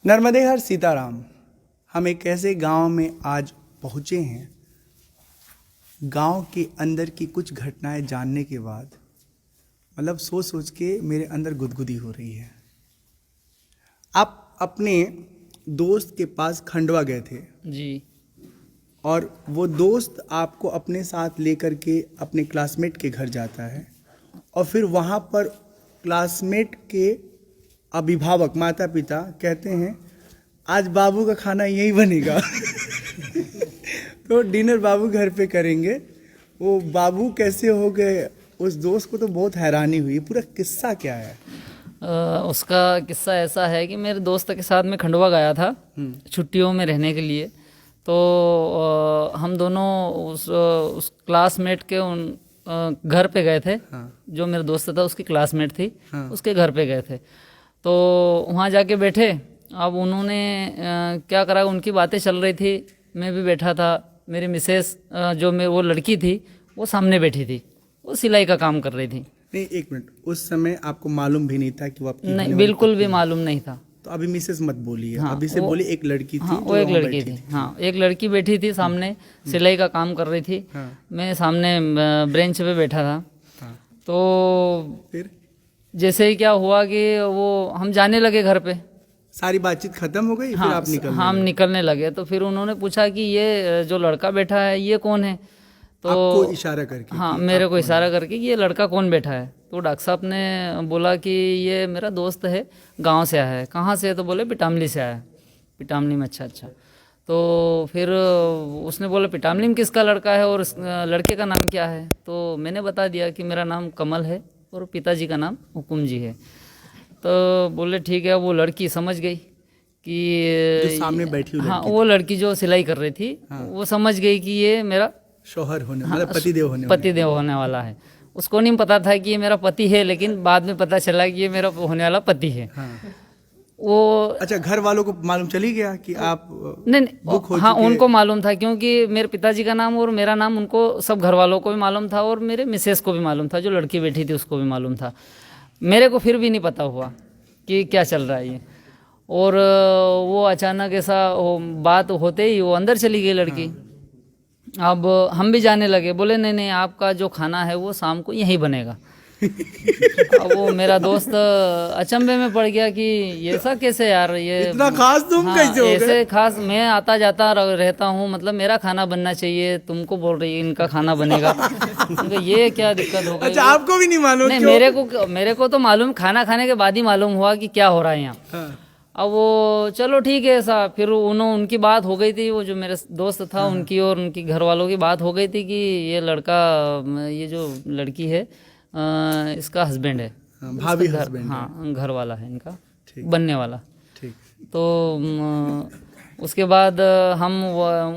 नर्मदे हर सीताराम। हम एक ऐसे गांव में आज पहुंचे हैं। गांव के अंदर की कुछ घटनाएं जानने के बाद मतलब सोच सोच के मेरे अंदर गुदगुदी हो रही है। आप अपने दोस्त के पास खंडवा गए थे जी। और वो दोस्त आपको अपने साथ लेकर के अपने क्लासमेट के घर जाता है और फिर वहाँ पर क्लासमेट के अभिभावक माता पिता कहते हैं आज बाबू का खाना यही बनेगा। तो डिनर बाबू घर पे करेंगे। वो बाबू कैसे हो गए, उस दोस्त को तो बहुत हैरानी हुई। पूरा किस्सा क्या है? उसका किस्सा ऐसा है कि मेरे दोस्त के साथ मैं खंडवा गया था छुट्टियों में रहने के लिए। तो हम दोनों उस क्लासमेट के घर पे गए थे। हाँ। जो मेरा दोस्त था उसकी क्लासमेट थी। हाँ। उसके घर पे गए थे। तो वहाँ जाके बैठे। अब उन्होंने क्या करा, उनकी बातें चल रही थी, मैं भी बैठा था। मेरी मिसेस जो वो लड़की थी वो सामने बैठी थी, वो सिलाई का काम कर रही थी। नहीं, एक मिनट, उस समय आपको मालूम भी नहीं था कि वो आपकी नहीं, बिल्कुल भी मालूम नहीं था। तो अभी मिसेस मत बोलिए। हाँ, अभी से बोली एक लड़की थी। हाँ, जो वो एक वहाँ लड़की बैठी थी। हाँ, एक लड़की बैठी थी सामने, सिलाई का काम कर रही थी। हाँ। मैं सामने ब्रेंच पे बैठा था। हाँ। तो फिर जैसे ही क्या हुआ कि वो हम जाने लगे घर पे। सारी बातचीत खत्म हो गई। हाँ, फिर आप निकल हम निकलने लगे। तो फिर उन्होंने पूछा कि ये जो लड़का बैठा है ये कौन है। तो आपको इशारा करके हाँ, कि मेरे आप को इशारा करके कि ये लड़का कौन बैठा है। तो डॉक्टर साहब ने बोला कि ये मेरा दोस्त है, गांव से आया है। कहाँ से है? तो बोले पिटामली से आया है। पिटामली में? अच्छा। तो फिर उसने बोला पिटामली में किसका लड़का है और लड़के का नाम क्या है? तो मैंने बता दिया कि मेरा नाम कमल है और पिताजी का नाम हुकुम जी है। तो बोले ठीक है। वो लड़की समझ गई कि जो सामने बैठी हुई हाँ, लड़की वो लड़की जो सिलाई कर रही थी। हाँ। वो समझ गई कि ये मेरा शौहर होने हाँ, मतलब पतिदेव होने वाला है। उसको नहीं पता था कि ये मेरा पति है, लेकिन बाद में पता चला कि ये मेरा होने वाला पति है। हाँ। वो अच्छा, घर वालों को मालूम चली गया कि आप नहीं बुक हो हाँ, चुके? उनको मालूम था क्योंकि मेरे पिताजी का नाम और मेरा नाम उनको सब घर वालों को भी मालूम था और मेरे मिसेस को भी मालूम था। जो लड़की बैठी थी उसको भी मालूम था। मेरे को फिर भी नहीं पता हुआ कि क्या चल रहा है ये। और वो अचानक ऐसा बात होते ही वो अंदर चली गई लड़की। अब हम भी जाने लगे। बोले नहीं, आपका जो खाना है वो शाम को यहीं बनेगा। अब वो मेरा दोस्त अचंभे में पड़ गया कि ये ऐसा कैसे यार, ये इतना खास तुम हाँ, कैसे हो गए? ऐसे खास मैं आता जाता रहता हूँ, मतलब मेरा खाना बनना चाहिए, तुमको बोल रही है इनका खाना बनेगा। तो ये क्या दिक्कत हो गई? अच्छा, आपको भी नहीं मालूम? नहीं, क्यों? मेरे को तो मालूम, खाना खाने के बाद ही मालूम हुआ कि क्या हो रहा है यहाँ। हाँ। अब वो चलो ठीक है ऐसा। फिर उनकी बात हो गई थी, वो जो मेरे दोस्त था उनकी और उनकी घर वालों की बात हो गई थी कि ये लड़का, ये जो लड़की है इसका हस्बैंड है। हाँ, भाभी इसका हस्बैंड है। हाँ, घर वाला है इनका, ठीक। बनने वाला। ठीक। तो उसके बाद हम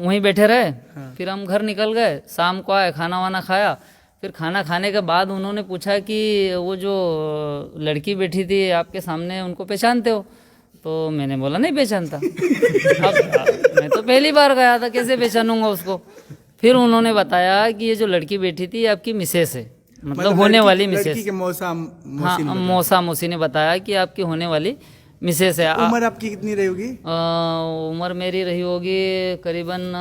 वहीं बैठे रहे। हाँ। फिर हम घर निकल गए। शाम को आए, खाना वाना खाया। फिर खाना खाने के बाद उन्होंने पूछा कि वो जो लड़की बैठी थी आपके सामने, उनको पहचानते हो? तो मैंने बोला नहीं पहचानता। अब मैं तो पहली बार गया था, कैसे पहचानूंगा उसको? फिर उन्होंने बताया कि ये जो लड़की बैठी थी आपकी मिसेस है, मतलब होने वाली मिसेस। लड़की के हाँ, मौसा मौसी ने बताया कि आपकी होने वाली मिसेस है। उम्र आपकी कितनी रही होगी? उम्र मेरी रही होगी करीबन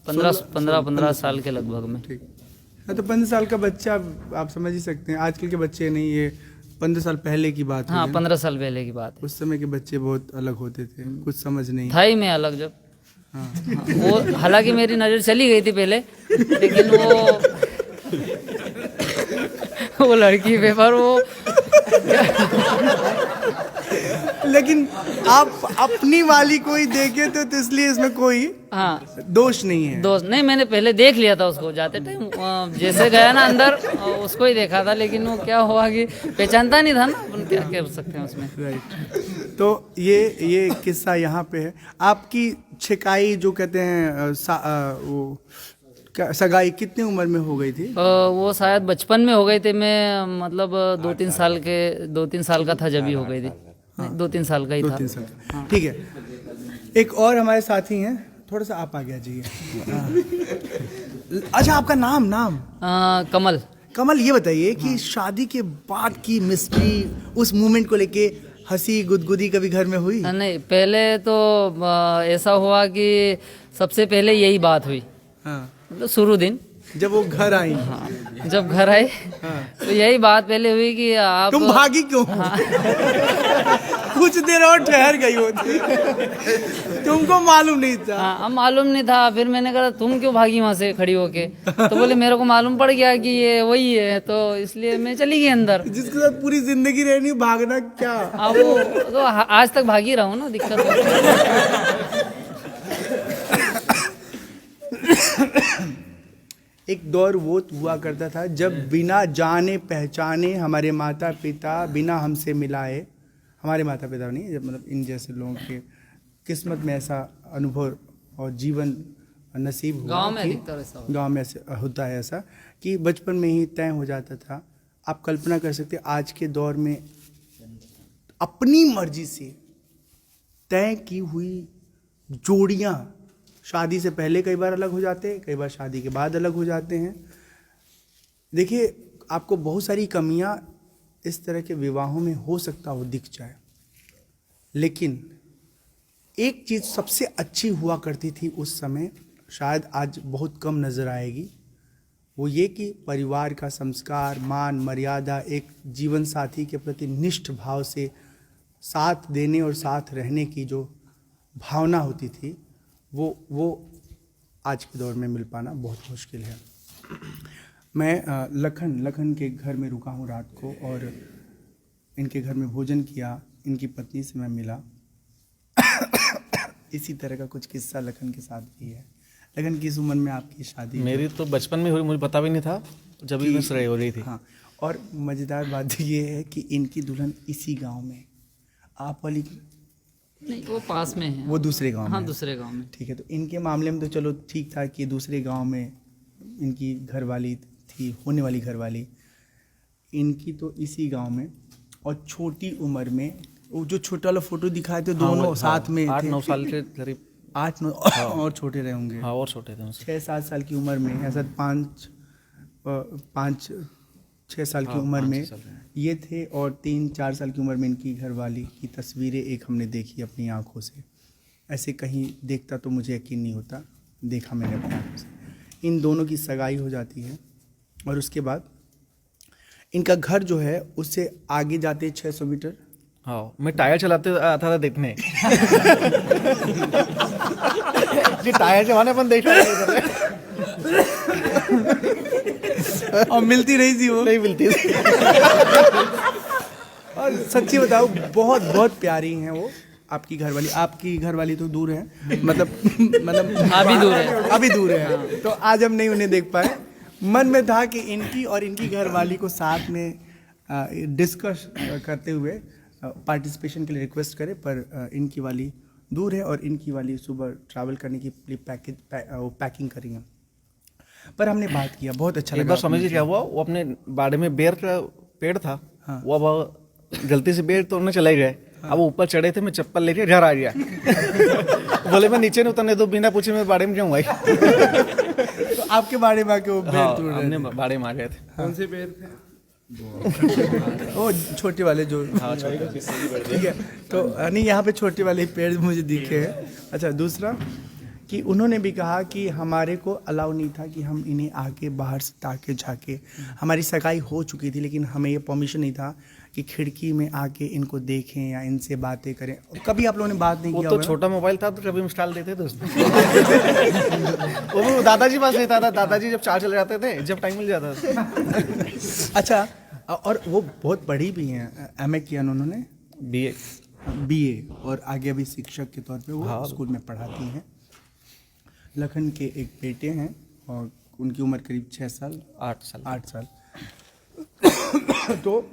15 साल के लगभग में। ठीक। हाँ, तो 15 साल का बच्चा आप समझ ही सकते हैं। आजकल के बच्चे नहीं, ये 15 साल पहले की बात है। हाँ, 15 साल पहले की बात है। उस समय के बच्चे बहुत अलग होते थे, कुछ समझ नहीं। था ही मैं अलग जब। हाँ। वो हालांकि मेरी नज़र चली गई थी पहले, लेकिन वो लड़की पे, पर वो लेकिन आप अपनी वाली कोई देखे तो इसलिए इसमें कोई हाँ दोष नहीं है। दोस्त नहीं, मैंने पहले देख लिया था उसको जाते टाइम। जैसे गया ना अंदर, उसको ही देखा था। लेकिन वो क्या हुआ कि पहचानता नहीं था ना, अपन क्या कर सकते हैं उसमें। राइट। तो ये किस्सा यहाँ पे है। आपकी छिकाई जो कहते हैं वो सगाई कितनी उम्र में हो गई थी? वो शायद बचपन में हो गई थी। मैं मतलब 2-3 साल का था जब ही हो गई थी। 2-3 साल का ही था। 2-3 साल का। ठीक है। एक और हमारे साथी हैं, थोड़ा सा आप आगे आ जाइए। अच्छा, आपका नाम? कमल। कमल, ये बताइए कि शादी के बाद की मिस्ट्री, उस मोमेंट को लेके हंसी गुदगुदी कभी घर में हुई? नहीं, पहले तो ऐसा हुआ कि सबसे पहले यही बात हुई, हाँ, मतलब शुरू दिन जब वो घर आई। हाँ, जब घर आए हाँ। तो यही बात पहले हुई कि आप तुम भागी क्यों? कुछ देर और ठहर गई होती। तुमको मालूम नहीं था? हाँ, अब मालूम नहीं था। फिर मैंने कहा तुम क्यों भागी वहां से खड़ी होके, तो बोले मेरे को मालूम पड़ गया कि ये वही है, तो इसलिए मैं चली गई अंदर। जिसके साथ पूरी जिंदगी रहनी, भागना क्या? अब वो तो आज तक भागी रहा हूँ ना, दिक्कत है। एक दौर वो हुआ करता था जब बिना जाने पहचाने हमारे माता पिता बिना हमसे मिलाए, हमारे माता पिता नहीं, जब मतलब इन जैसे लोगों के किस्मत में ऐसा अनुभव और जीवन नसीब हुआ। गांव में कि अधिकतर ऐसा होता है। गांव में ऐसे होता है ऐसा कि बचपन में ही तय हो जाता था। आप कल्पना कर सकते हैं आज के दौर में अपनी मर्जी से तय की हुई जोड़ियां शादी से पहले कई बार अलग हो जाते हैं, कई बार शादी के बाद अलग हो जाते हैं। देखिए, आपको बहुत सारी कमियां इस तरह के विवाहों में हो सकता हो दिख जाए, लेकिन एक चीज़ सबसे अच्छी हुआ करती थी उस समय, शायद आज बहुत कम नज़र आएगी। वो ये कि परिवार का संस्कार, मान, मर्यादा, एक जीवन साथी के प्रति निष्ठ भाव से साथ देने और साथ रहने की जो भावना होती थी, वो आज के दौर में मिल पाना बहुत मुश्किल है। मैं लखन के घर में रुका हूँ रात को, और इनके घर में भोजन किया, इनकी पत्नी से मैं मिला। इसी तरह का कुछ किस्सा लखन के साथ भी है। लखन, किस उम्र में आपकी शादी? मेरी तो बचपन में हुई, मुझे पता भी नहीं था, जब भी मैं श्रेय हो रही थी। हाँ, और मज़ेदार बात ये है कि इनकी दुल्हन इसी गांव में, आप वाली नहीं, वो पास में है, वो दूसरे गांव हाँ में। दूसरे गांव में। ठीक है, तो इनके मामले में तो चलो ठीक था कि दूसरे गांव में इनकी घरवाली थी, होने वाली घरवाली। इनकी तो इसी गांव में, और छोटी उम्र में, वो जो छोटा वाला फोटो दिखाए थे दोनों साथ में थे। 8-9 साल के करीब। 8-9 और छोटे रहे होंगे। हाँ, और छोटे थे मुझसे। 6-7 साल की उम्र में, ऐसा 5-6 साल की उम्र में ये थे, और 3-4 साल की उम्र में इनकी घरवाली की तस्वीरें एक हमने देखी अपनी आंखों से। ऐसे कहीं देखता तो मुझे यकीन नहीं होता, देखा मैंने अपनी आंखों से। इन दोनों की सगाई हो जाती है, और उसके बाद इनका घर जो है उससे आगे जाते 600 मीटर। हाँ, मैं टायर चलाते आता था देखने। जी, टायर चलाने अपन देख रहे थे। और मिलती रही थी वो? नहीं मिलती थी। और सच्ची बताओ, बहुत बहुत प्यारी हैं वो आपकी घरवाली। आपकी घरवाली तो दूर है, मतलब अभी दूर है। अभी दूर है, तो आज हम नहीं उन्हें देख पाए। मन में था कि इनकी और इनकी घरवाली को साथ में डिस्कस करते हुए पार्टिसिपेशन के लिए रिक्वेस्ट करें, पर इनकी वाली दूर है, और इनकी वाली सुबह ट्रैवल करने की पैकिंग करेंगे। पर हमने बात किया, बहुत अच्छा एक लगा। बार समझिए क्या हुआ, वो अपने बाड़े में बेर का पेड़ था। हाँ। वो अब गलती से बेर तोड़ने चले गए। अब वो ऊपर चढ़े थे, मैं चप्पल लेके घर आ गया। बोले मैं नीचे नहीं उतरने दो, बिना पूछे मैं बाड़े में क्यों आई? तो आपके बारे में आके वो पेड़ हाँ, तोड़ रहे हमने थे। बाड़े में आ गए थे। कौन से पेड़ थे? वो छोटे वाले जो, हाँ ठीक है। तो नहीं, यहाँ पे छोटे वाले पेड़ मुझे दिखे हैं। अच्छा, दूसरा कि उन्होंने भी कहा कि हमारे को अलाउ नहीं था कि हम इन्हें आके बाहर से ताके झाके। हमारी सगाई हो चुकी थी, लेकिन हमें ये परमिशन नहीं था कि खिड़की में आके इनको देखें या इनसे बातें करें। कभी आप लोगों ने बात नहीं वो किया तो होगा? छोटा मोबाइल था, तो कभी इंस्टॉल देते थे उसमें। वो भी दादाजी पास रहता था, दादाजी जब चार्ज चले जाते थे, जब टाइम मिल जाता था। अच्छा, और वो बहुत बड़ी भी हैं, एमए किया उन्होंने, बीए, और आगे अभी शिक्षक के तौर पे वो स्कूल में पढ़ाती हैं। लखन के एक बेटे हैं, और उनकी उम्र करीब 6 साल 8 साल। तो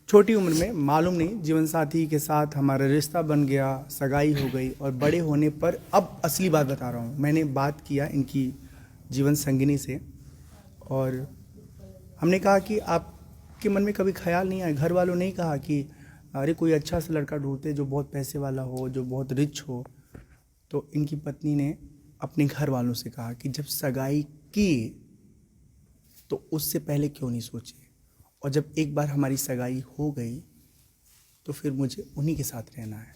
छोटी उम्र में, मालूम नहीं, जीवन साथी के साथ हमारा रिश्ता बन गया, सगाई हो गई, और बड़े होने पर, अब असली बात बता रहा हूँ, मैंने बात किया इनकी जीवन संगिनी से, और हमने कहा कि आपके मन में कभी ख्याल नहीं आया, घर वालों ने कहा कि अरे कोई अच्छा सा लड़का ढूंढते जो बहुत पैसे वाला हो, जो बहुत रिच हो? तो इनकी पत्नी ने अपने घर वालों से कहा कि जब सगाई की तो उससे पहले क्यों नहीं सोचे, और जब एक बार हमारी सगाई हो गई तो फिर मुझे उन्हीं के साथ रहना है।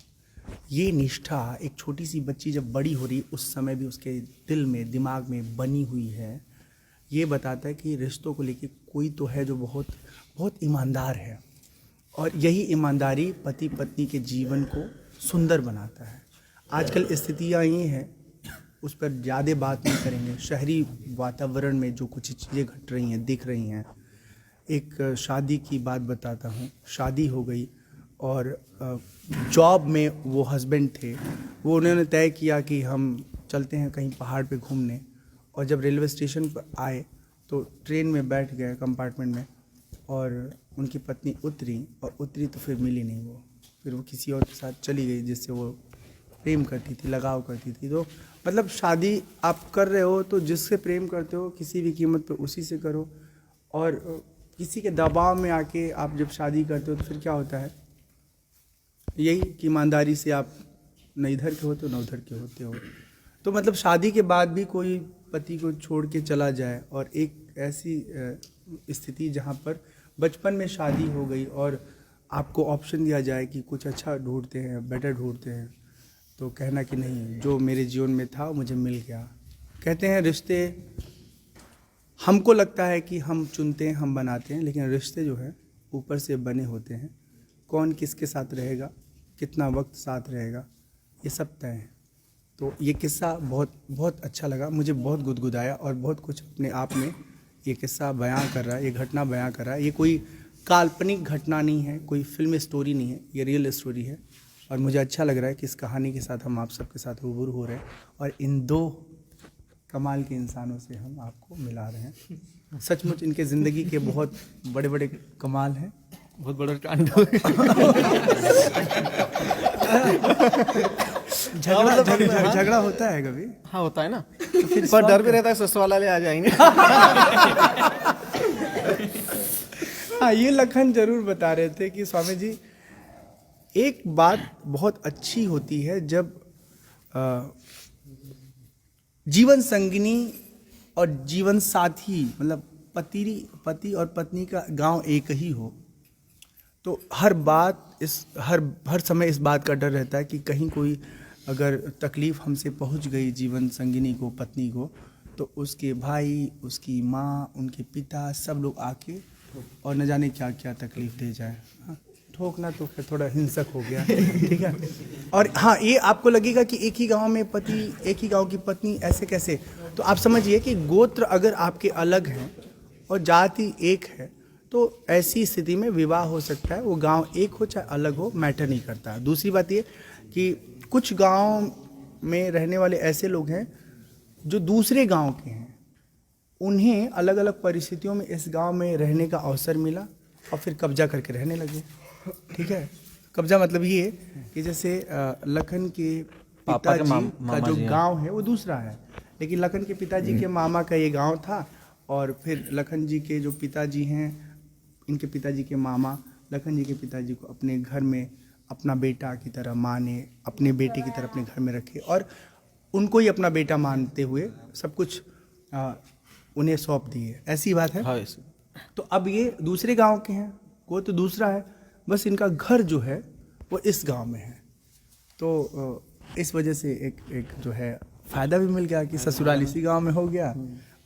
ये निष्ठा एक छोटी सी बच्ची जब बड़ी हो रही उस समय भी उसके दिल में, दिमाग में बनी हुई है। ये बताता है कि रिश्तों को लेके कोई तो है जो बहुत बहुत ईमानदार है, और यही ईमानदारी पति पत्नी के जीवन को सुंदर बनाता है। आजकल स्थितियाँ ये हैं, उस पर ज़्यादा बात नहीं करेंगे। शहरी वातावरण में जो कुछ चीज़ें घट रही हैं, दिख रही हैं। एक शादी की बात बताता हूँ। शादी हो गई और जॉब में वो हस्बैंड थे, वो उन्होंने तय किया कि हम चलते हैं कहीं पहाड़ पे घूमने, और जब रेलवे स्टेशन पर आए तो ट्रेन में बैठ गए कंपार्टमेंट में, और उनकी पत्नी उतरी तो फिर मिली नहीं वो, फिर वो किसी और के साथ चली गई जिससे वो प्रेम करती थी, लगाव करती थी। तो मतलब शादी आप कर रहे हो तो जिससे प्रेम करते हो किसी भी कीमत पे उसी से करो, और किसी के दबाव में आके आप जब शादी करते हो तो फिर क्या होता है, यही कि ईमानदारी से आप न इधर के होते हो न उधर के होते हो। तो मतलब शादी के बाद भी कोई पति को छोड़ के चला जाए, और एक ऐसी स्थिति जहाँ पर बचपन में शादी हो गई और आपको ऑप्शन दिया जाए कि कुछ अच्छा ढूंढते हैं, बेटर ढूंढते हैं, तो कहना कि नहीं, जो मेरे जीवन में था मुझे मिल गया। कहते हैं रिश्ते, हमको लगता है कि हम चुनते हैं, हम बनाते हैं, लेकिन रिश्ते जो है ऊपर से बने होते हैं। कौन किसके साथ रहेगा, कितना वक्त साथ रहेगा, ये सब तय है। तो ये किस्सा बहुत बहुत अच्छा लगा मुझे, बहुत गुदगुदाया, और बहुत कुछ अपने आप में ये किस्सा बयां कर रहा है, ये घटना बयां कर रहा है। ये कोई काल्पनिक घटना नहीं है, कोई फिल्म स्टोरी नहीं है, ये रियल स्टोरी है। और मुझे अच्छा लग रहा है कि इस कहानी के साथ हम आप सबके साथ रूबरू हो रहे हैं, और इन दो कमाल के इंसानों से हम आपको मिला रहे हैं। सचमुच इनके ज़िंदगी के बहुत बड़े बड़े कमाल हैं, बहुत बड़ा कांड झगड़ा होता है कभी। हाँ होता है ना, तो फिर पर डर भी रहता है ससुराल वाले आ जाएंगे। हाँ, ये लखन जरूर बता रहे थे कि स्वामी जी एक बात बहुत अच्छी होती है जब जीवन संगिनी और जीवन साथी, मतलब पति और पत्नी का गांव एक ही हो, तो हर समय इस बात का डर रहता है कि कहीं कोई अगर तकलीफ़ हमसे पहुंच गई जीवन संगिनी को, पत्नी को, तो उसके भाई, उसकी माँ, उनके पिता, सब लोग आके और न जाने क्या क्या तकलीफ़ दे जाए। हाँ, ठोकना तो फिर थोड़ा हिंसक हो गया, ठीक है। और हाँ, ये आपको लगेगा कि एक ही गांव में पति, एक ही गांव की पत्नी, ऐसे कैसे? तो आप समझिए कि गोत्र अगर आपके अलग हैं और जाति एक है, तो ऐसी स्थिति में विवाह हो सकता है। वो गांव एक हो चाहे अलग हो, मैटर नहीं करता। दूसरी बात ये कि कुछ गांव में रहने वाले ऐसे लोग हैं जो दूसरे गांव के हैं, उन्हें अलग अलग परिस्थितियों में इस गांव में रहने का अवसर मिला और फिर कब्जा करके रहने लगे, ठीक है। कब्जा मतलब ये कि जैसे लखन के पिताजी का जो गांव है वो दूसरा है, लेकिन लखन के पिताजी के मामा का ये गांव था, और फिर लखन जी के जो पिताजी हैं, इनके पिताजी के मामा लखन जी के पिताजी को अपने घर में अपना बेटा की तरह माने, अपने बेटे की तरह अपने घर में रखे, और उनको ही अपना बेटा मानते हुए सब कुछ उन्हें सौंप दिए। ऐसी बात है। हाँ, तो अब ये दूसरे गांव के हैं, वो तो दूसरा है, बस इनका घर जो है वो इस गांव में है। तो इस वजह से एक जो है फ़ायदा भी मिल गया कि ससुराल इसी गांव में हो गया,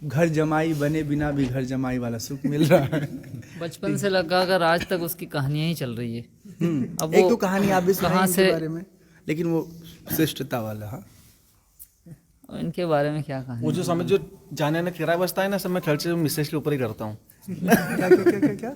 घर जमाई बने बिना भी घर जमाई वाला सुख मिल रहा है। बचपन से लगा कर आज तक उसकी कहानियां ही चल रही है। अब एक तो कहानी आप भी कहाँ सुनाएंगे से इनके बारे में, लेकिन वो शिष्टता वाला। हाँ, इनके बारे में क्या कहानी? वो जो समझ जो जाने आने किराया बचता है ना, सब मैं खर्चे मिसेज के ऊपर ही करता हूँ। क्या क्या क्या क्या क्या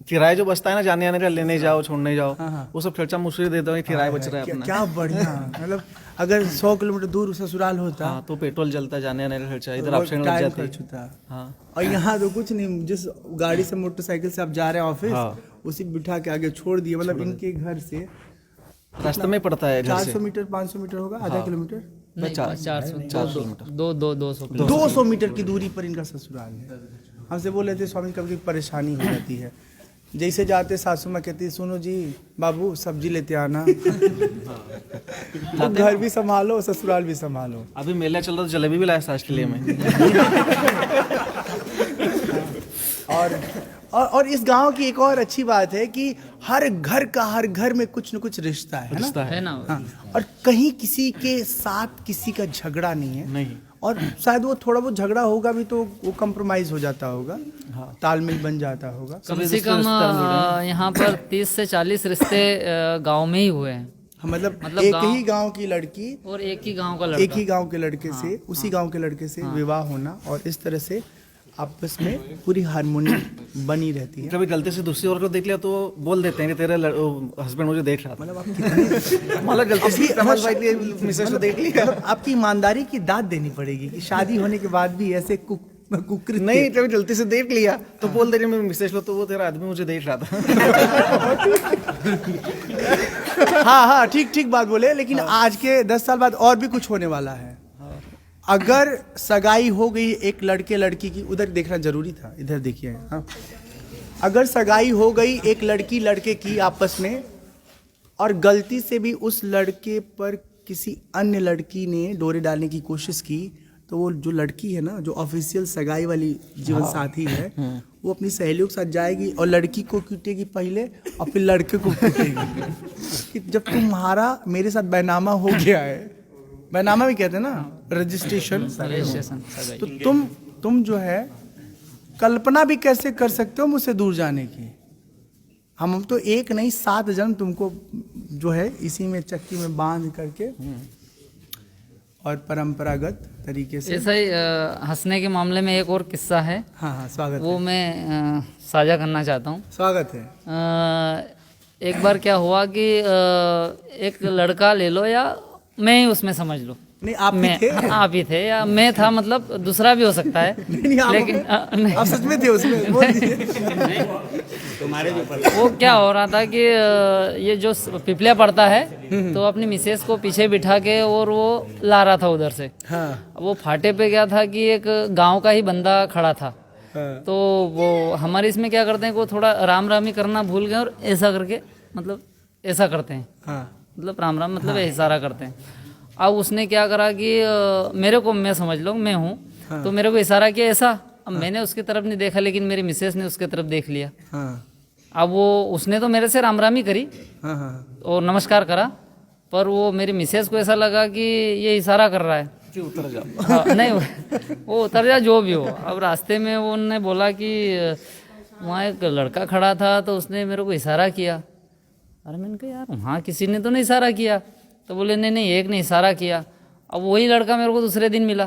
किराया जो बचता है ना, जाने आने का, लेने जाओ छोड़ने जाओ, वो सब खर्चा मुझे देता हूँ, किराया बच रहा है अपना। क्या बढ़िया। मतलब अगर 100 किलोमीटर दूर ससुराल होता, हाँ, तो पेट्रोल जलता, जाने आने का खर्चा, इधर वो ऑप्शन लग टाइम जाती खर्च होता। हाँ, और यहाँ तो कुछ नहीं, जिस गाड़ी से, मोटरसाइकिल से आप जा रहे हैं ऑफिस, उसी बिठा के आगे छोड़ दिए। मतलब इनके घर से रास्ते में पड़ता है, घर से 400 मीटर 500 मीटर होगा, आधा किलोमीटर, नहीं, 400 200 200 मीटर की दूरी पर इनका ससुराल है। हमसे बोल रहे थे स्वामी कभी परेशानी हो जाती है, जैसे जाते सासू माँ कहती सुनो जी बाबू सब्जी लेते आना, तो घर भी संभालो ससुराल भी संभालो। अभी मेला चल रहा था, जलेबी भी लाया सास के लिए मैं। और इस गांव की एक और अच्छी बात है कि हर घर में कुछ न कुछ रिश्ता है ना? रिश्ता है ना? हाँ, और कहीं किसी के साथ किसी का झगड़ा नहीं है। नहीं। और शायद वो थोड़ा बहुत झगड़ा होगा भी तो वो कंप्रोमाइज हो जाता होगा, तालमेल बन जाता होगा। कम से कम यहाँ पर 30 से 40 रिश्ते गांव में ही हुए हैं। हाँ, मतलब एक गाँव- ही गांव की लड़की और एक ही गांव का एक ही गांव के लड़के से उसी गांव के लड़के से विवाह होना और इस तरह से आपस में पूरी हारमोनी बनी रहती है। कभी गलती से दूसरी औरत को देख लिया तो बोल देते हैं कि तेरा हस्बैंड मुझे देख रहा था। मतलब आप कितने मतलब गलती से कमल भाई की मिसेज को देख लिया। मतलब आपकी ईमानदारी की दाद देनी पड़ेगी कि शादी होने के बाद भी ऐसे कुकृत्य नहीं, कभी गलती से देख लिया तो बोल दे रही मैं मिसेज लो तो वो तेरा आदमी मुझे देख रहा था। हाँ, ठीक बात बोले। लेकिन आज के 10 साल बाद और भी कुछ होने वाला है। अगर सगाई हो गई एक लड़के लड़की की, उधर देखना जरूरी था, इधर देखिए। हाँ, अगर सगाई हो गई एक लड़की लड़के की आपस में और गलती से भी उस लड़के पर किसी अन्य लड़की ने डोरे डालने की कोशिश की, तो वो जो लड़की है ना, जो ऑफिशियल सगाई वाली जीवन साथी है, वो अपनी सहेलियों के साथ जाएगी और लड़की को कूटेगी पहले और फिर लड़के को कूटेगी कि जब तुम्हारा मेरे साथ बैनामा हो गया है, बैनामा भी कहते हैं ना, रजिस्ट्रेशन, तो तुम जो है कल्पना भी कैसे कर सकते हो मुझसे दूर जाने की। हम तो एक नहीं 7 जन्म तुमको जो है इसी में चक्की में बांध करके और परंपरागत तरीके से। ऐसा ही हंसने के मामले में एक और किस्सा है। हाँ, स्वागत वो है। मैं साझा करना चाहता हूँ। स्वागत है। एक बार क्या हुआ कि एक लड़का ले लो या मैं ही उसमें समझ लो, नहीं आप भी थे। आप ही थे या मैं था, मतलब दूसरा भी हो सकता है। नहीं, आप, लेकिन आप सच में थे उसमें, बोल दीजिए। वो क्या हो रहा था कि ये जो पिपलिया पड़ता है तो अपनी मिसेस को पीछे बिठा के और वो ला रहा था उधर से। हाँ, वो फाटे पे क्या था कि एक गांव का ही बंदा खड़ा था। हाँ, तो वो हमारे इसमें क्या करते हैं कि वो थोड़ा राम रामी करना भूल गए और ऐसा करके मतलब ऐसा करते हैं, हाँ, मतलब राम राम मतलब इशारा करते हैं। अब उसने क्या करा कि मेरे को, मैं समझ लो मैं हूँ, तो मेरे को इशारा किया ऐसा। अब मैंने उसकी तरफ नहीं देखा लेकिन मेरी मिसेस ने उसकी तरफ देख लिया। हाँ, अब वो उसने तो मेरे से राम रामी करी हाँ, हाँ, और नमस्कार करा, पर वो मेरी मिसेस को ऐसा लगा कि ये इशारा कर रहा है कि उतर जाओ। हाँ, नहीं वो उतर जा जो भी हो। अब रास्ते में वो उन्होंने बोला कि वहाँ एक लड़का खड़ा था तो उसने मेरे को इशारा किया। अरे मैंने कहा यार वहाँ किसी ने तो नहीं इशारा किया। तो बोले नहीं एक ने इशारा किया। अब वही लड़का मेरे को दूसरे दिन मिला,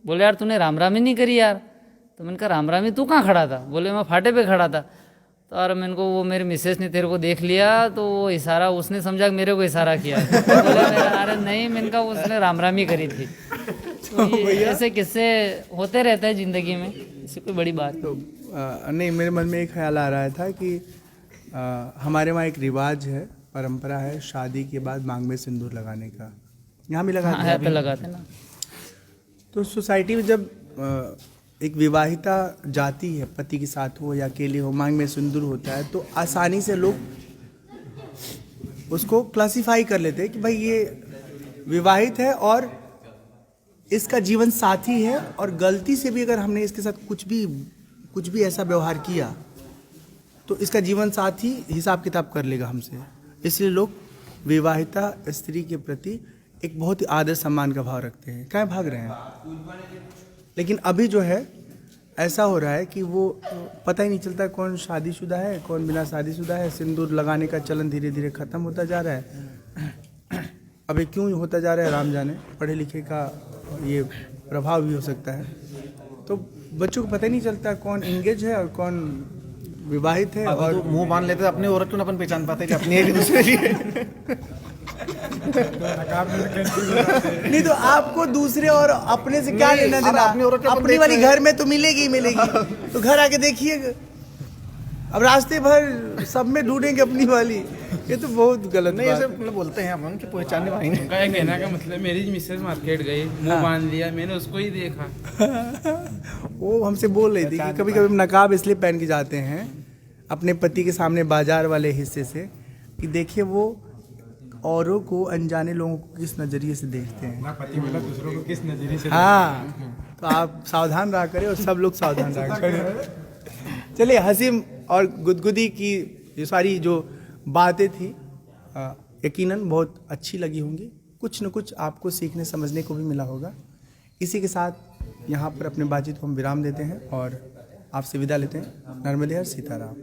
बोले यार तूने राम रामी नहीं करी यार। तो मैंने कहा राम रामी तू कहाँ खड़ा था? बोले मैं फाटे पे खड़ा था। तो अरे मैंने को वो मेरी मिसेस ने तेरे को देख लिया तो वो इशारा उसने समझा मेरे को इशारा किया। तो बोले अरे नहीं, मैंने कहा उसने राम रामी करी थी। तो ये ऐसे किस्से होते रहते हैं जिंदगी में, इससे कोई बड़ी बात तो नहीं, मेरे मन में एक ख्याल आ रहा था कि हमारे वहाँ एक रिवाज है, परंपरा है, शादी के बाद मांग में सिंदूर लगाने का। यहाँ भी लगाते हैं? पे लगाते ना। तो सोसाइटी में जब एक विवाहिता जाती है, पति के साथ हो या अकेले हो, मांग में सिंदूर होता है तो आसानी से लोग उसको क्लासिफाई कर लेते हैं कि भाई ये विवाहित है और इसका जीवन साथी है, और गलती से भी अगर हमने इसके साथ कुछ भी ऐसा व्यवहार किया तो इसका जीवन साथी हिसाब किताब कर लेगा हमसे। इसलिए लोग विवाहिता स्त्री के प्रति एक बहुत ही आदर सम्मान का भाव रखते हैं। कहाँ भाग रहे हैं? लेकिन अभी जो है ऐसा हो रहा है कि वो पता ही नहीं चलता कौन शादीशुदा है कौन बिना शादीशुदा है। सिंदूर लगाने का चलन धीरे धीरे खत्म होता जा रहा है। अभी क्यों होता जा रहा है राम जाने, पढ़े लिखे का ये प्रभाव भी हो सकता है। तो बच्चों को पता ही नहीं चलता कौन इंगेज है और कौन विवाहित है। और तो मुंह बांध लेते अपनी औरत को अपन पहचान पाते कि अपनी है कि दूसरे की है। नहीं तो आपको दूसरे और अपने से क्या लेना देना? अपनी औरत को अपन अपनी देख वाली रहे हैं। घर में तो मिलेगी ही मिलेगी। तो घर आके देखिए, अब रास्ते भर सब में ढूंढेंगे अपनी वाली। ये तो बहुत गलत नहीं, बात ऐसे है। मतलब बोलते हैं अपन कि पहचानने वाली नहीं। उनका ये कहना का मतलब मेरी मिसेज मार्केट गई, मुंह बांध लिया, मैंने उसको ही देखा। वो हमसे बोल रही थी कि कभी कभी हम नकाब इसलिए पहन के जाते हैं अपने पति के सामने बाजार वाले हिस्से से कि देखिए वो औरों को, अनजाने लोगों को किस नजरिए से देखते हैं। पति मतलब दूसरों को किस नजरिए से हाँ, तो आप सावधान रहा करें और सब लोग सावधान रहा करें। चलिए हंसी और गुदगुदी की ये सारी जो बातें थी यकीनन बहुत अच्छी लगी होंगी, कुछ न कुछ आपको सीखने समझने को भी मिला होगा। इसी के साथ यहाँ पर अपने बातचीत को हम विराम देते हैं और आपसे विदा लेते हैं। नर्मदे हर सीताराम।